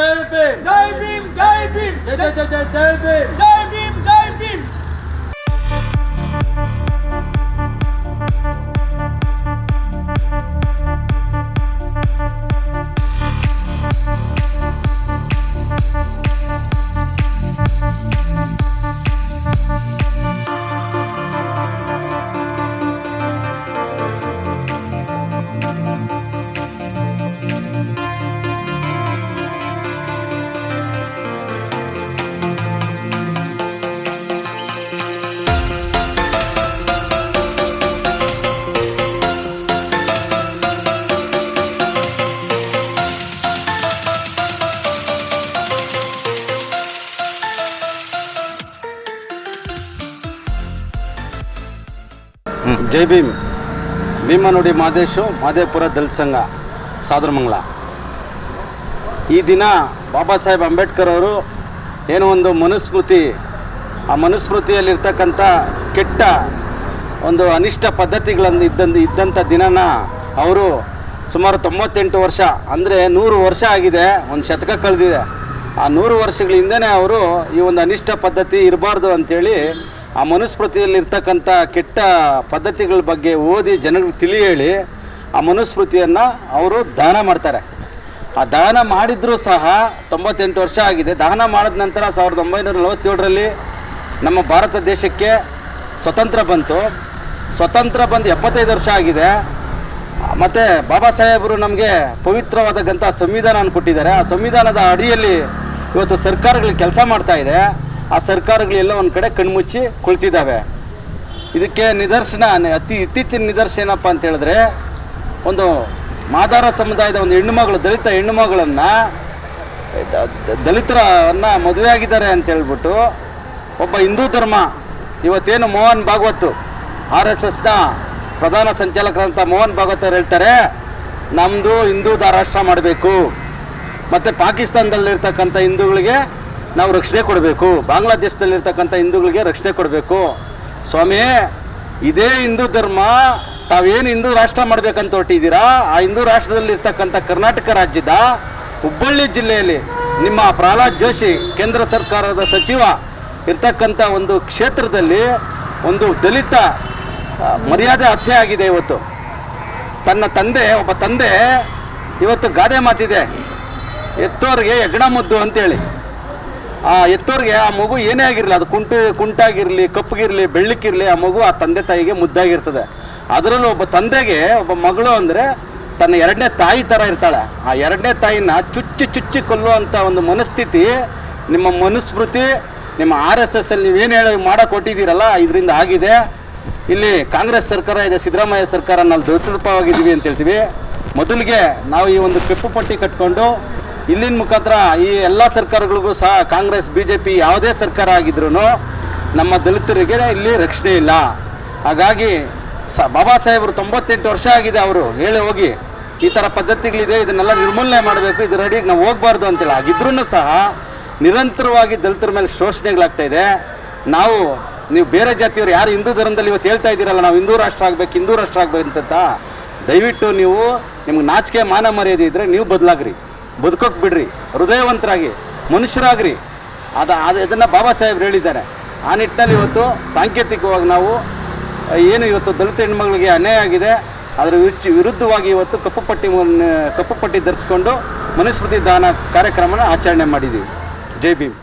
जय भीम जय भीम जय भीम जय जय जय जय जय भीम जय भीम जय भीम। ಜೈ ಭೀಮ್ ಭೀಮನುಡಿ ಮಾದೇಶು ಮಾದೇಪುರ ದಲಿತ ಸಂಘ ಸಾದರಮಂಗಲ. ಈ ದಿನ ಬಾಬಾ ಸಾಹೇಬ್ ಅಂಬೇಡ್ಕರ್ ಅವರು ಏನೋ ಒಂದು ಮನುಸ್ಮೃತಿ, ಆ ಮನುಸ್ಮೃತಿಯಲ್ಲಿರ್ತಕ್ಕಂಥ ಕೆಟ್ಟ ಒಂದು ಅನಿಷ್ಟ ಪದ್ಧತಿಗಳನ್ನು ಇದ್ದಂಥ ದಿನನ ಅವರು ಸುಮಾರು 98 ವರ್ಷ ಅಂದರೆ 100 ವರ್ಷ ಆಗಿದೆ, ಒಂದು ಶತಕ ಕಳೆದಿದೆ. ಆ 100 ವರ್ಷಗಳ ಹಿಂದೆಯೇ ಅವರು ಈ ಒಂದು ಅನಿಷ್ಟ ಪದ್ಧತಿ ಇರಬಾರ್ದು ಅಂಥೇಳಿ ಆ ಮನುಸ್ಮೃತಿಯಲ್ಲಿರ್ತಕ್ಕಂಥ ಕೆಟ್ಟ ಪದ್ಧತಿಗಳ ಬಗ್ಗೆ ಓದಿ ಜನಗಳಿಗೆ ತಿಳಿ ಹೇಳಿ ಆ ಮನುಸ್ಮೃತಿಯನ್ನು ಅವರು ದಾನ ಮಾಡ್ತಾರೆ. ಆ ದಾನ ಮಾಡಿದರೂ ಸಹ 98 ವರ್ಷ ಆಗಿದೆ. ದಾನ ಮಾಡಿದ ನಂತರ 1947ರಲ್ಲಿ ನಮ್ಮ ಭಾರತ ದೇಶಕ್ಕೆ ಸ್ವತಂತ್ರ ಬಂತು. ಸ್ವತಂತ್ರ ಬಂದು 75 ವರ್ಷ ಆಗಿದೆ. ಮತ್ತು ಬಾಬಾ ಸಾಹೇಬರು ನಮಗೆ ಪವಿತ್ರವಾದಂಥ ಸಂವಿಧಾನ ಕೊಟ್ಟಿದ್ದಾರೆ. ಆ ಸಂವಿಧಾನದ ಅಡಿಯಲ್ಲಿ ಇವತ್ತು ಸರ್ಕಾರಗಳು ಕೆಲಸ ಮಾಡ್ತಾಯಿದೆ. ಆ ಸರ್ಕಾರಗಳೆಲ್ಲ ಒಂದು ಕಡೆ ಕಣ್ಮುಚ್ಚಿ ಕುಳಿತಿದ್ದಾವೆ. ಇದಕ್ಕೆ ನಿದರ್ಶನ ಇತ್ತೀಚಿನ ನಿದರ್ಶನ ಏನಪ್ಪ ಅಂತ ಹೇಳಿದ್ರೆ, ಒಂದು ಮಾದಾರ ಸಮುದಾಯದ ಒಂದು ಹೆಣ್ಣುಮಗಳು, ದಲಿತ ಹೆಣ್ಣುಮಗಳನ್ನು ದಲಿತರನ್ನು ಮದುವೆ ಆಗಿದ್ದಾರೆ ಅಂತೇಳ್ಬಿಟ್ಟು ಒಬ್ಬ ಹಿಂದೂ ಧರ್ಮ ಇವತ್ತೇನು ಮೋಹನ್ ಭಾಗವತ್ RSSನ ಪ್ರಧಾನ ಸಂಚಾಲಕರಂತ ಮೋಹನ್ ಭಾಗವತ್ ಅವ್ರು ಹೇಳ್ತಾರೆ, ನಮ್ಮದು ಹಿಂದೂ ರಾಷ್ಟ್ರ ಮಾಡಬೇಕು, ಮತ್ತು ಪಾಕಿಸ್ತಾನದಲ್ಲಿರ್ತಕ್ಕಂಥ ಹಿಂದೂಗಳಿಗೆ ನಾವು ರಕ್ಷಣೆ ಕೊಡಬೇಕು, ಬಾಂಗ್ಲಾದೇಶದಲ್ಲಿರ್ತಕ್ಕಂಥ ಹಿಂದೂಗಳಿಗೆ ರಕ್ಷಣೆ ಕೊಡಬೇಕು. ಸ್ವಾಮಿ, ಇದೇ ಹಿಂದೂ ಧರ್ಮ ತಾವೇನು ಹಿಂದೂ ರಾಷ್ಟ್ರ ಮಾಡಬೇಕಂತ ಹೊರಟಿದ್ದೀರಾ, ಆ ಹಿಂದೂ ರಾಷ್ಟ್ರದಲ್ಲಿರ್ತಕ್ಕಂಥ ಕರ್ನಾಟಕ ರಾಜ್ಯದ ಹುಬ್ಬಳ್ಳಿ ಜಿಲ್ಲೆಯಲ್ಲಿ ನಿಮ್ಮ ಪ್ರಹ್ಲಾದ್ ಜೋಶಿ ಕೇಂದ್ರ ಸರ್ಕಾರದ ಸಚಿವ ಇರ್ತಕ್ಕಂಥ ಒಂದು ಕ್ಷೇತ್ರದಲ್ಲಿ ಒಂದು ದಲಿತ ಮರ್ಯಾದೆ ಹತ್ಯೆ ಆಗಿದೆ. ಇವತ್ತು ಒಬ್ಬ ತಂದೆ ಇವತ್ತು ಗಾದೆ ಮಾತಿದೆ, ಎತ್ತೋರಿಗೆ ಹೆಗ್ಗಣ ಮುದ್ದು ಅಂತೇಳಿ. ಆ ಎತ್ತೋರಿಗೆ ಆ ಮಗು ಏನೇ ಆಗಿರಲಿ, ಅದು ಕುಂಟಾಗಿರಲಿ, ಕಪ್ಪಗಿರಲಿ, ಬೆಳ್ಳಕ್ಕಿರಲಿ, ಆ ಮಗು ಆ ತಂದೆ ತಾಯಿಗೆ ಮುದ್ದಾಗಿರ್ತದೆ. ಅದರಲ್ಲೂ ಒಬ್ಬ ತಂದೆಗೆ ಒಬ್ಬ ಮಗಳು ಅಂದರೆ ತನ್ನ ಎರಡನೇ ತಾಯಿ ಥರ ಇರ್ತಾಳೆ. ಆ ಎರಡನೇ ತಾಯಿನ ಚುಚ್ಚಿ ಕೊಲ್ಲುವಂಥ ಒಂದು ಮನಸ್ಥಿತಿ ನಿಮ್ಮ ಮನುಸ್ಮೃತಿ, ನಿಮ್ಮ RSSಲ್ಲಿ ನೀವೇನು ಮಾಡೋಕೆ ಕೊಟ್ಟಿದ್ದೀರಲ್ಲ, ಇದರಿಂದ ಆಗಿದೆ. ಇಲ್ಲಿ ಕಾಂಗ್ರೆಸ್ ಸರ್ಕಾರ ಇದೆ, ಸಿದ್ದರಾಮಯ್ಯ ಸರ್ಕಾರ, ನಾವು ದಲಿತವಾಗಿದ್ದೀವಿ ಅಂತ ಹೇಳ್ತೀವಿ. ಮೊದಲಿಗೆ ನಾವು ಈ ಒಂದು ಕೆಂಪು ಪಟ್ಟಿ ಕಟ್ಕೊಂಡು ಇಲ್ಲಿನ ಮುಖಾಂತರ ಈ ಎಲ್ಲ ಸರ್ಕಾರಗಳಿಗೂ ಸಹ ಕಾಂಗ್ರೆಸ್ BJP ಯಾವುದೇ ಸರ್ಕಾರ ಆಗಿದ್ರೂ ನಮ್ಮ ದಲಿತರಿಗೆ ಇಲ್ಲಿ ರಕ್ಷಣೆ ಇಲ್ಲ. ಹಾಗಾಗಿ ಬಾಬಾ ಸಾಹೇಬರು 98 ವರ್ಷ ಆಗಿದೆ, ಅವರು ಹೇಳಿ ಹೋಗಿ ಈ ಥರ ಪದ್ಧತಿಗಳಿದೆ, ಇದನ್ನೆಲ್ಲ ನಿರ್ಮೂಲನೆ ಮಾಡಬೇಕು, ಇದರ ಅಡಿಗೆ ನಾವು ಹೋಗಬಾರ್ದು ಅಂತೇಳಿ. ಆಗಿದ್ರೂ ಸಹ ನಿರಂತರವಾಗಿ ದಲಿತರ ಮೇಲೆ ಶೋಷಣೆಗಳಾಗ್ತಾ ಇದೆ. ನೀವು ಬೇರೆ ಜಾತಿಯವರು ಯಾರು ಹಿಂದೂ ಧರ್ಮದಲ್ಲಿ ಇವತ್ತು ಹೇಳ್ತಾ ಇದ್ದೀರಲ್ಲ, ನಾವು ಹಿಂದೂ ರಾಷ್ಟ್ರ ಆಗಬೇಕು ಅಂತ, ದಯವಿಟ್ಟು ನಿಮ್ಗೆ ನಾಚಿಕೆ ಮಾನ ಮರ್ಯಾದೆ ಇದ್ದರೆ ನೀವು ಬದಲಾಗ್ರಿ, ಬದುಕೋಕೆ ಬಿಡ್ರಿ, ಹೃದಯವಂತರಾಗಿ ಮನುಷ್ಯರಾಗ್ರಿ. ಇದನ್ನು ಬಾಬಾ ಸಾಹೇಬ್ರು ಹೇಳಿದ್ದಾರೆ. ಆ ನಿಟ್ಟಿನಲ್ಲಿ ಇವತ್ತು ಸಾಂಕೇತಿಕವಾಗಿ ನಾವು ಏನು ಇವತ್ತು ದಲಿತ ಹೆಣ್ಮಗಳಿಗೆ ಅನ್ಯಾಯ ಆಗಿದೆ ಅದರ ವಿರುದ್ಧವಾಗಿ ಇವತ್ತು ಕಪ್ಪು ಪಟ್ಟಿ ಧರಿಸ್ಕೊಂಡು ಮನುಸ್ಮೃತಿ ದಾನ ಕಾರ್ಯಕ್ರಮನ ಆಚರಣೆ ಮಾಡಿದ್ದೀವಿ. ಜೈ ಭೀಮ್.